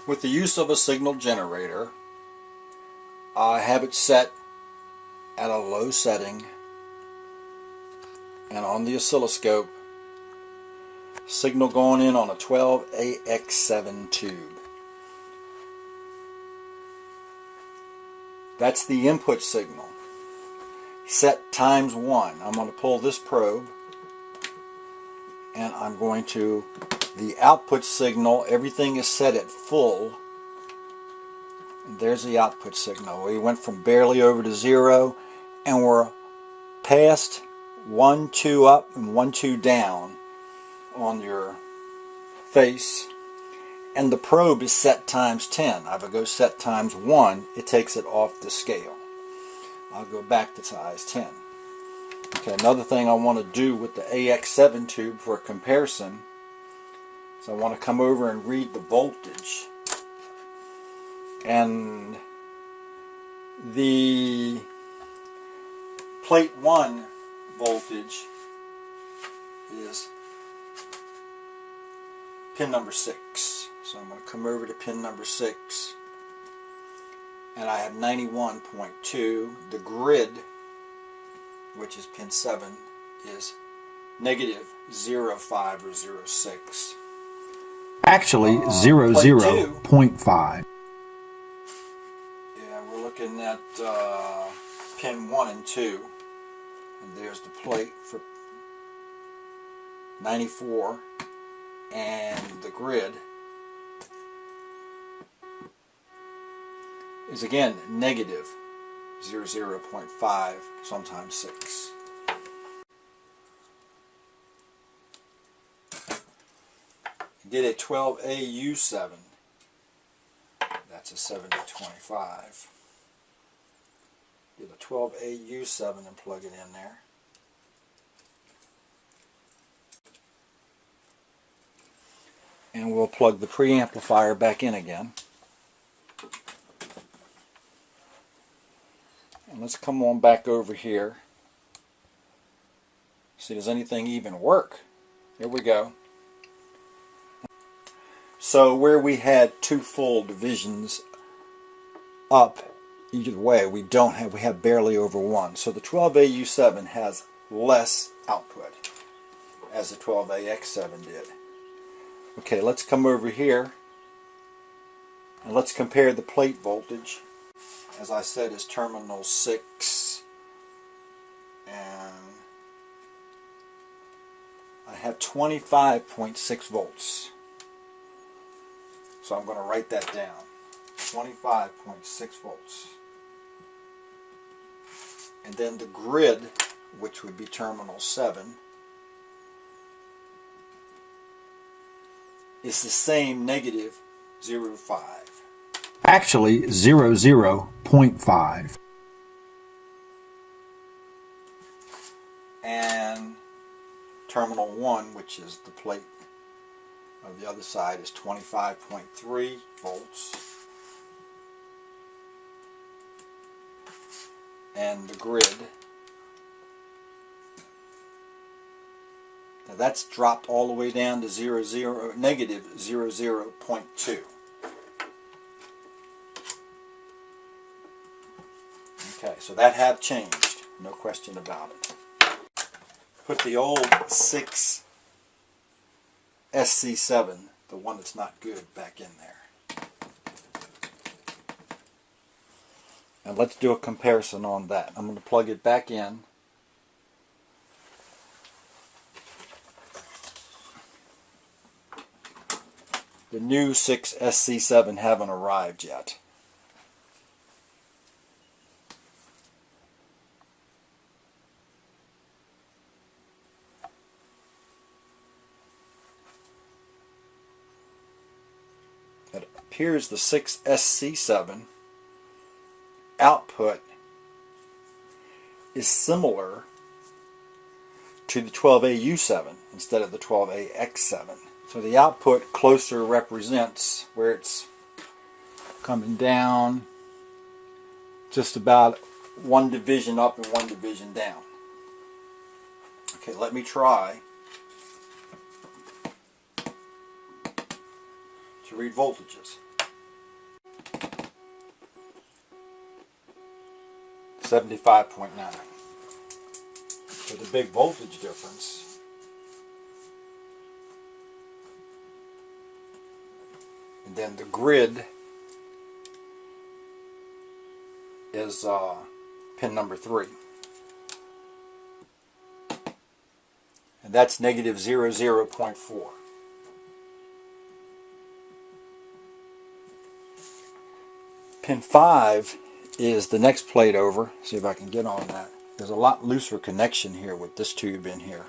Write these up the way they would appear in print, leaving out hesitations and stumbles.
With the use of a signal generator, I have it set at a low setting, and on the oscilloscope, signal going in on a 12AX7 tube. That's the input signal. Set times 1. I'm going to pull this probe, and I'm going to, the output signal, everything is set at full. There's the output signal. We went from barely over to 0, and we're past 1, 2 up and 1, 2 down on your face. And the probe is set times 10. If I go set times 1, it takes it off the scale. I'll go back to size 10. Okay, another thing I want to do with the AX7 tube for a comparison is I want to come over and read the voltage. And the plate 1 voltage is pin number 6. So I'm going to come over to pin number 6, and I have 91.2. The grid, which is pin 7, is negative 0.5 or 0.6. Actually, 0.5. Yeah, we're looking at pin 1 and 2. And there's the plate for 94. And the grid is again negative 0.5, sometimes 6. Get a 12AU7. That's a 7025. Get a 12AU7 and plug it in there. And we'll plug the preamplifier back in again. And let's come on back over here. See, does anything even work? Here we go. So where we had 2 full divisions up either way, we have barely over 1. So the 12AU7 has less output, as the 12AX7 did. Okay, let's come over here and let's compare the plate voltage. As I said, is terminal 6, and I have 25.6 volts. So I'm going to write that down. 25.6 volts. And then the grid, which would be terminal 7, is the same, negative 0.5. Actually, 0.5. And terminal 1, which is the plate of the other side, is 25.3 volts. And the grid, now that's dropped all the way down to negative 0.2. Okay, so that have changed, no question about it. Put the old 6 SC7, the one that's not good, back in there. And let's do a comparison on that. I'm going to plug it back in. The new 6 SC7 haven't arrived yet. It appears the 6 SC7 output is similar to the 12AU7 instead of the 12AX7. So the output closer represents where it's coming down just about 1 division up and 1 division down. Okay, let me try to read voltages. 75.9. So the big voltage difference and then the grid is pin number 3. And that's negative 0.4. Pin 5 is the next plate over. See if I can get on that. There's a lot looser connection here with this tube in here.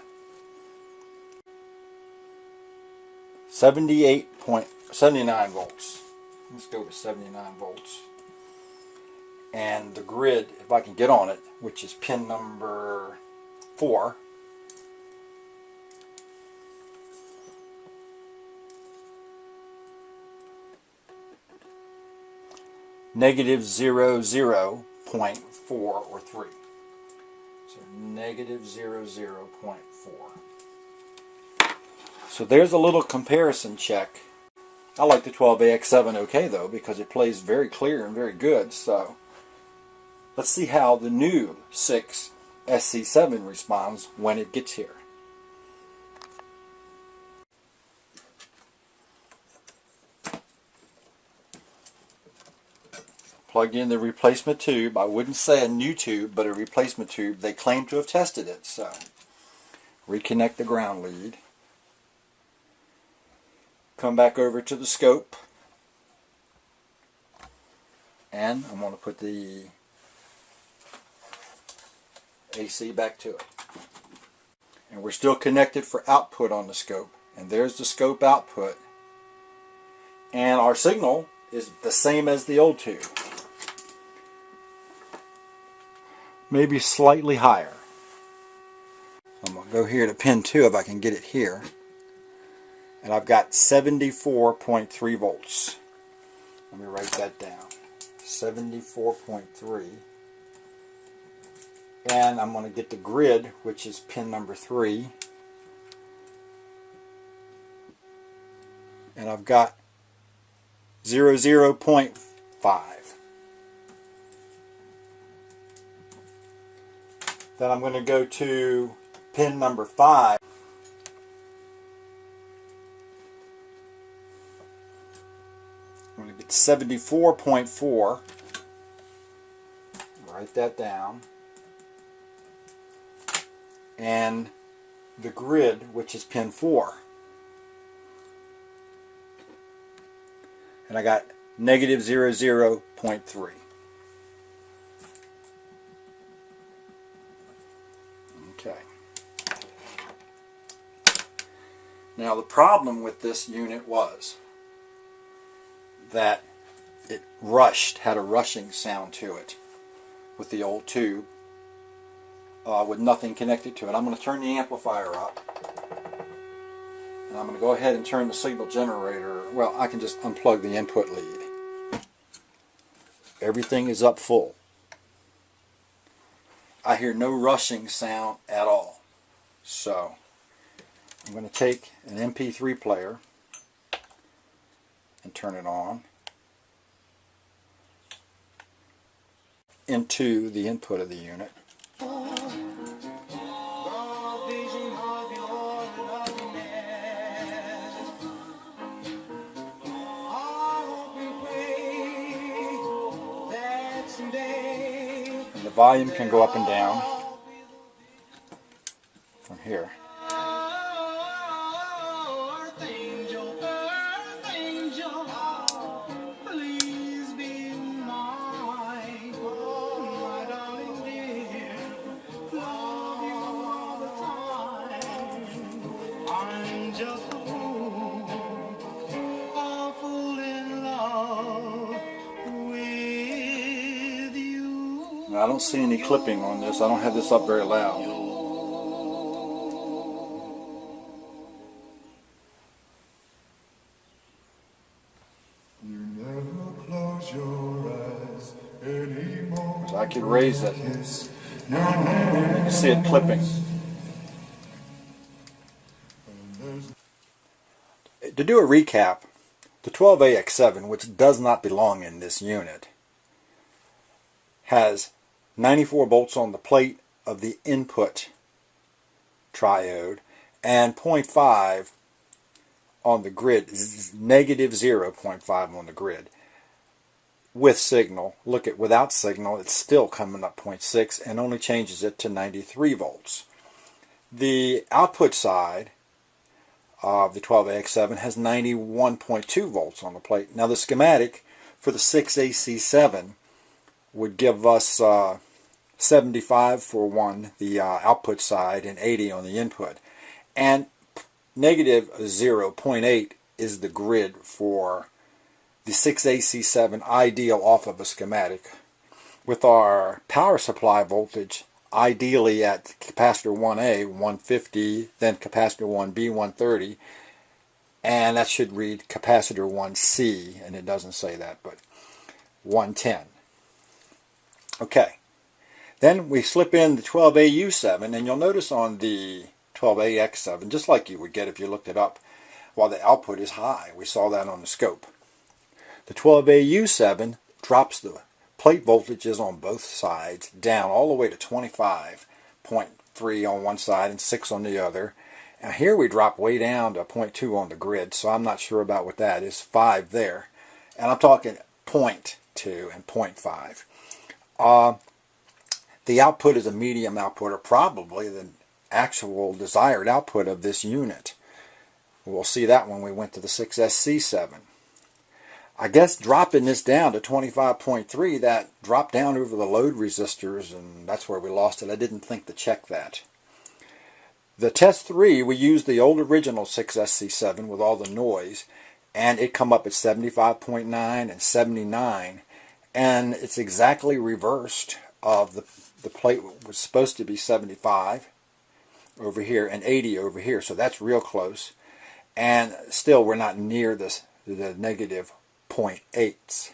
78.79 volts. Let's go with 79 volts. And the grid, if I can get on it, which is pin number 4, negative 0.4 or 3. So negative 0.4. So there's a little comparison check. I like the 12AX7 okay though, because it plays very clear and very good. So let's see how the new 6 SC7 responds when it gets here. Plug in the replacement tube. I wouldn't say a new tube, but a replacement tube. They claim to have tested it, so reconnect the ground lead. Come back over to the scope, and I'm going to put the AC back to it. And we're still connected for output on the scope. And there's the scope output. And our signal is the same as the old tube. Maybe slightly higher. I'm going to go here to pin 2 if I can get it here. And I've got 74.3 volts. Let me write that down. 74.3. And I'm going to get the grid, which is pin number 3. And I've got 0.5. Then I'm going to go to pin number 5. I'm going to get 74.4. Write that down. And the grid, which is pin 4. And I got negative 0.3. Okay. Now the problem with this unit was that it had a rushing sound to it with the old tube with nothing connected to it. I'm going to turn the amplifier up, and I'm going to go ahead and turn the signal generator. Well, I can just unplug the input lead. Everything is up full. I hear no rushing sound at all. So I'm going to take an MP3 player and turn it on into the input of the unit. And the volume can go up and down from here. Now, I don't see any clipping on this. I don't have this up very loud. So I could raise it. You can see it clipping. To do a recap, the 12AX7, which does not belong in this unit, has 94 volts on the plate of the input triode, and 0.5 on the grid, negative 0.5 on the grid. With signal, look at without signal, it's still coming up 0.6 and only changes it to 93 volts. The output side of the 12AX7 has 91.2 volts on the plate. Now the schematic for the 6AC7 would give us 75 for the output side and 80 on the input. And negative 0.8 is the grid for the 6AC7 ideal off of a schematic. With our power supply voltage ideally at capacitor 1A 150, then capacitor 1B 130, and that should read capacitor 1C, and it doesn't say that, but 110. Okay, then we slip in the 12AU7, and you'll notice on the 12AX7, just like you would get if you looked it up, while the output is high. We saw that on the scope. The 12AU7 drops the plate voltages on both sides down all the way to 25.3 on one side and 6 on the other. Now here we drop way down to 0.2 on the grid, so I'm not sure about what that is. 5 there. And I'm talking 0.2 and 0.5. The output is a medium output, or probably the actual desired output of this unit. We'll see that when we went to the 6SC7. I guess dropping this down to 25.3, that dropped down over the load resistors, and that's where we lost it. I didn't think to check that. The test 3, we used the old original 6SC7 with all the noise, and it come up at 75.9 and 79, and it's exactly reversed of the plate was supposed to be 75 over here and 80 over here, so that's real close. And still we're not near the negative 0.8s,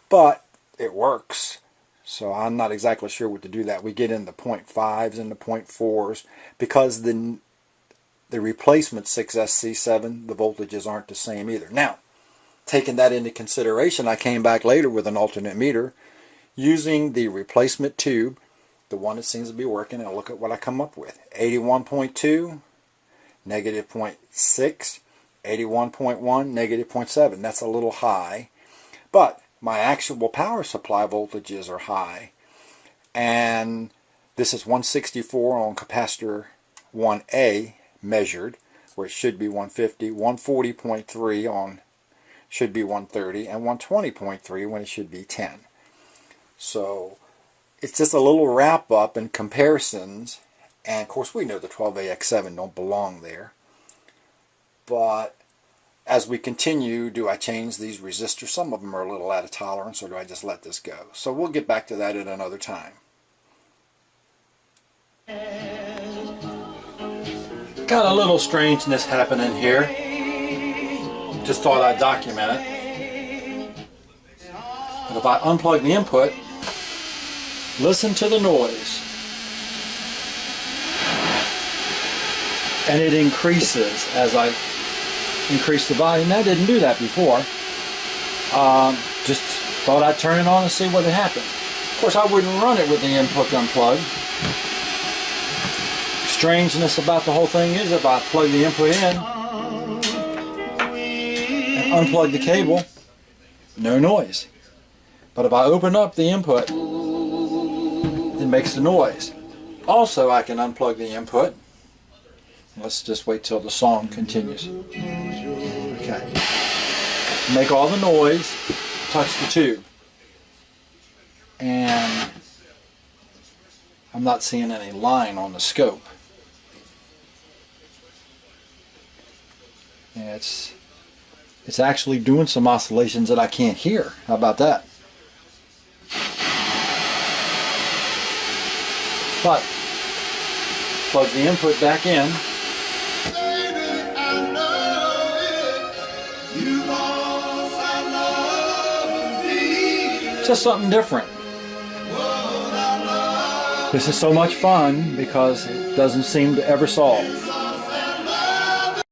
but it works, so I'm not exactly sure what to do that. We get in the 0.5s and the 0.4s because the replacement 6SC7, the voltages aren't the same either. Now, taking that into consideration, I came back later with an alternate meter using the replacement tube, the one that seems to be working, and look at what I come up with. 81.2, negative 0.6, 81.1, negative 0.7. That's a little high, but my actual power supply voltages are high, and this is 164 on capacitor 1A measured, where it should be 150, 140.3 on should be 130, and 120.3 when it should be 10. So it's just a little wrap up and comparisons, and of course we know the 12AX7 don't belong there. But as we continue, do I change these resistors? Some of them are a little out of tolerance, or do I just let this go? So we'll get back to that at another time. Got a little strangeness happening here. Just thought I'd document it. But if I unplug the input, listen to the noise. And it increases as I increase the volume. I didn't do that before. Just thought I'd turn it on and see what would happen. Of course, I wouldn't run it with the input unplugged. Strangeness about the whole thing is if I plug the input in and unplug the cable, no noise. But if I open up the input, it makes the noise. Also, I can unplug the input. Let's just wait till the song continues. Okay. Make all the noise, touch the tube. And I'm not seeing any line on the scope. Yeah, it's actually doing some oscillations that I can't hear. How about that? But plug the input back in. Just something different. This is so much fun because it doesn't seem to ever solve.